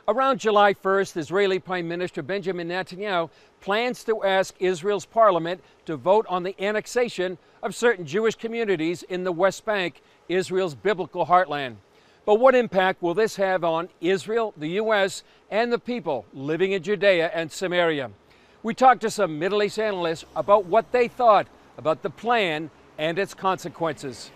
Around July 1st, Israeli Prime Minister Beniamin Netanyahu plans to ask Israel's parliament to vote on the annexation of certain Jewish communities in the West Bank, Israel's biblical heartland. But what impact will this have on Israel, the U.S., and the people living in Judea and Samaria? We talked to some Middle East analysts about what they thought about the plan and its consequences.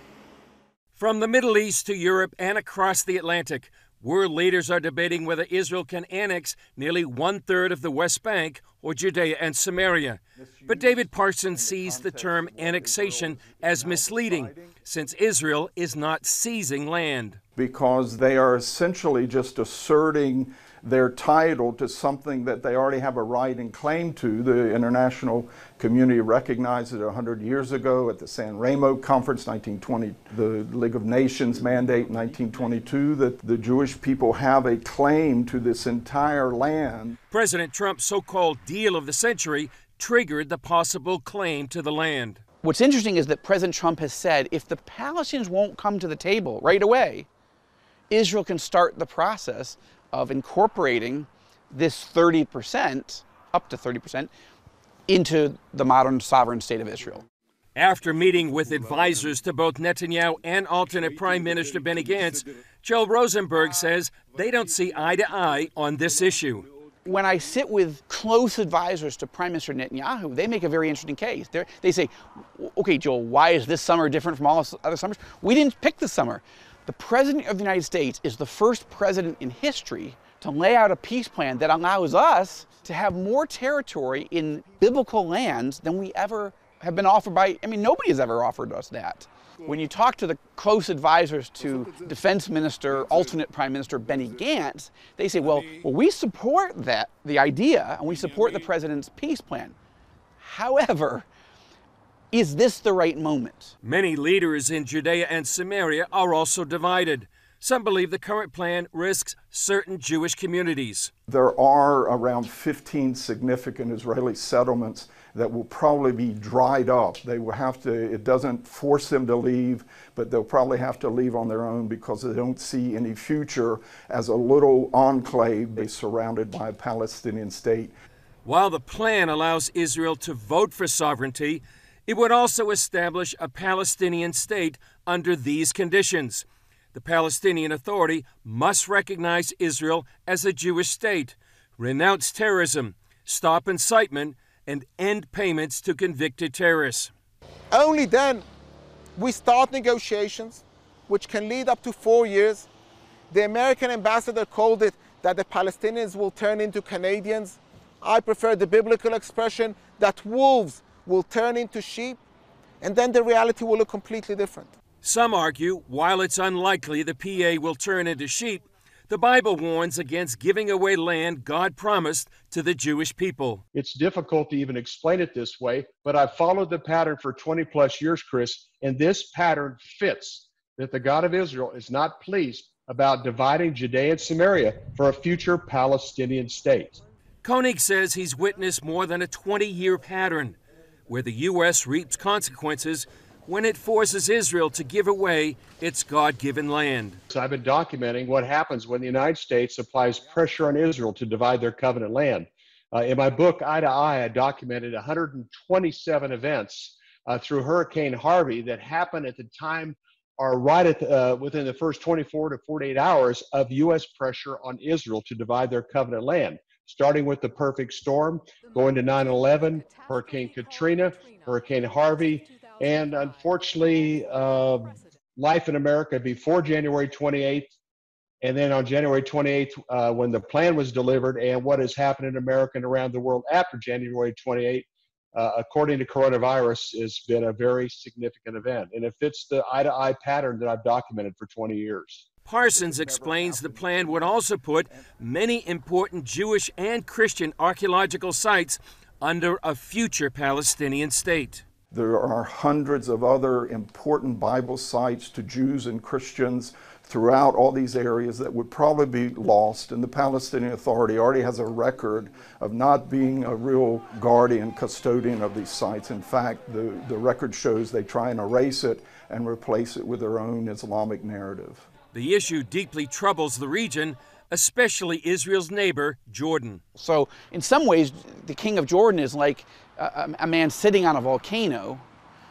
From the Middle East to Europe and across the Atlantic, world leaders are debating whether Israel can annex nearly one-third of the West Bank or Judea and Samaria. But David Parsons sees the term annexation as misleading, since Israel is not seizing land. Because they are essentially just asserting their title to something that they already have a right and claim to. The international community recognized it 100 years ago at the San Remo conference, 1920, the League of Nations mandate, 1922, that the Jewish people have a claim to this entire land. President Trump's so-called deal of the century triggered the possible claim to the land. What's interesting is that President Trump has said if the Palestinians won't come to the table right away, Israel can start the process of incorporating this 30%, up to 30%, into the modern sovereign state of Israel. After meeting with advisors to both Netanyahu and alternate Prime Minister Benny Gantz, Joel Rosenberg says they don't see eye to eye on this issue. When I sit with close advisors to Prime Minister Netanyahu, they make a very interesting case. They say, okay, Joel, why is this summer different from all other summers? We didn't pick this summer. The President of the United States is the first president in history to lay out a peace plan that allows us to have more territory in biblical lands than we ever have been offered by, nobody has ever offered us that. When you talk to the close advisors to Defense Minister, alternate Prime Minister Benny Gantz, they say, well, we support that, the idea, and we support the President's peace plan. However, is this the right moment? Many leaders in Judea and Samaria are also divided. Some believe the current plan risks certain Jewish communities. There are around 15 significant Israeli settlements that will probably be dried up. They will have to, it doesn't force them to leave, but they'll probably have to leave on their own because they don't see any future as a little enclave surrounded by a Palestinian state. While the plan allows Israel to vote for sovereignty, it would also establish a Palestinian state under these conditions. The Palestinian Authority must recognize Israel as a Jewish state, renounce terrorism, stop incitement, and end payments to convicted terrorists. Only then we start negotiations, which can lead up to 4 years. The American ambassador called it that the Palestinians will turn into Canadians. I prefer the biblical expression that wolves will turn into sheep, and then the reality will look completely different. Some argue, while it's unlikely the PA will turn into sheep, the Bible warns against giving away land God promised to the Jewish people. It's difficult to even explain it this way, but I've followed the pattern for 20 plus years, Chris, and this pattern fits that the God of Israel is not pleased about dividing Judea and Samaria for a future Palestinian state. Koenig says he's witnessed more than a 20-year pattern where the U.S. reaps consequences when it forces Israel to give away its God-given land. So I've been documenting what happens when the United States applies pressure on Israel to divide their covenant land. In my book, Eye to Eye, I documented 127 events through Hurricane Harvey that happened at the time or right at within the first 24 to 48 hours of U.S. pressure on Israel to divide their covenant land, starting with the perfect storm, going to 9/11, Hurricane Katrina, Hurricane Harvey, and unfortunately, life in America before January 28th, and then on January 28th, when the plan was delivered, and what has happened in America and around the world after January 28th, according to coronavirus, has been a very significant event. And it fits the eye-to-eye pattern that I've documented for 20 years. Parsons explains the plan would also put many important Jewish and Christian archaeological sites under a future Palestinian state. There are hundreds of other important Bible sites to Jews and Christians throughout all these areas that would probably be lost, and the Palestinian Authority already has a record of not being a real guardian, custodian of these sites. In fact, the record shows they try and erase it and replace it with their own Islamic narrative. The issue deeply troubles the region, especially Israel's neighbor, Jordan. So in some ways, the king of Jordan is like a man sitting on a volcano,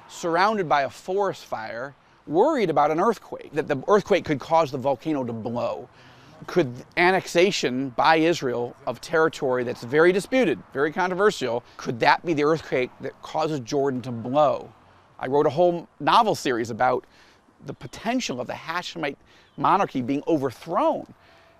surrounded by a forest fire, worried about an earthquake, that the earthquake could cause the volcano to blow. Could annexation by Israel of territory that's very disputed, very controversial, could that be the earthquake that causes Jordan to blow? I wrote a whole novel series about the potential of the Hashemite monarchy being overthrown.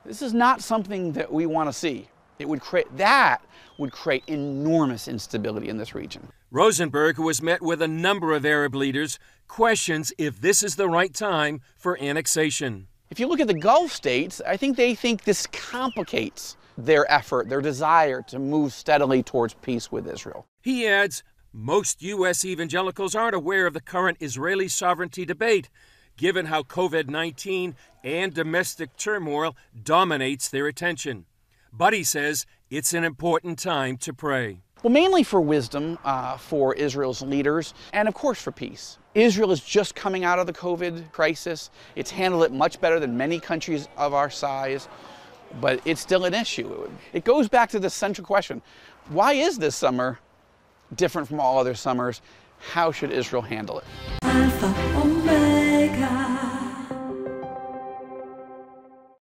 This is not something that we want to see. That would create enormous instability in this region. Rosenberg, who has met with a number of Arab leaders, questions if this is the right time for annexation. If you look at the Gulf states, I think they think this complicates their effort, their desire to move steadily towards peace with Israel. He adds, most U.S. evangelicals aren't aware of the current Israeli sovereignty debate, given how COVID-19 and domestic turmoil dominates their attention. But he says it's an important time to pray. Well, mainly for wisdom for Israel's leaders, and of course for peace. Israel is just coming out of the COVID crisis. It's handled it much better than many countries of our size, but it's still an issue. It goes back to the central question: why is this summer different from all other summers? How should Israel handle it?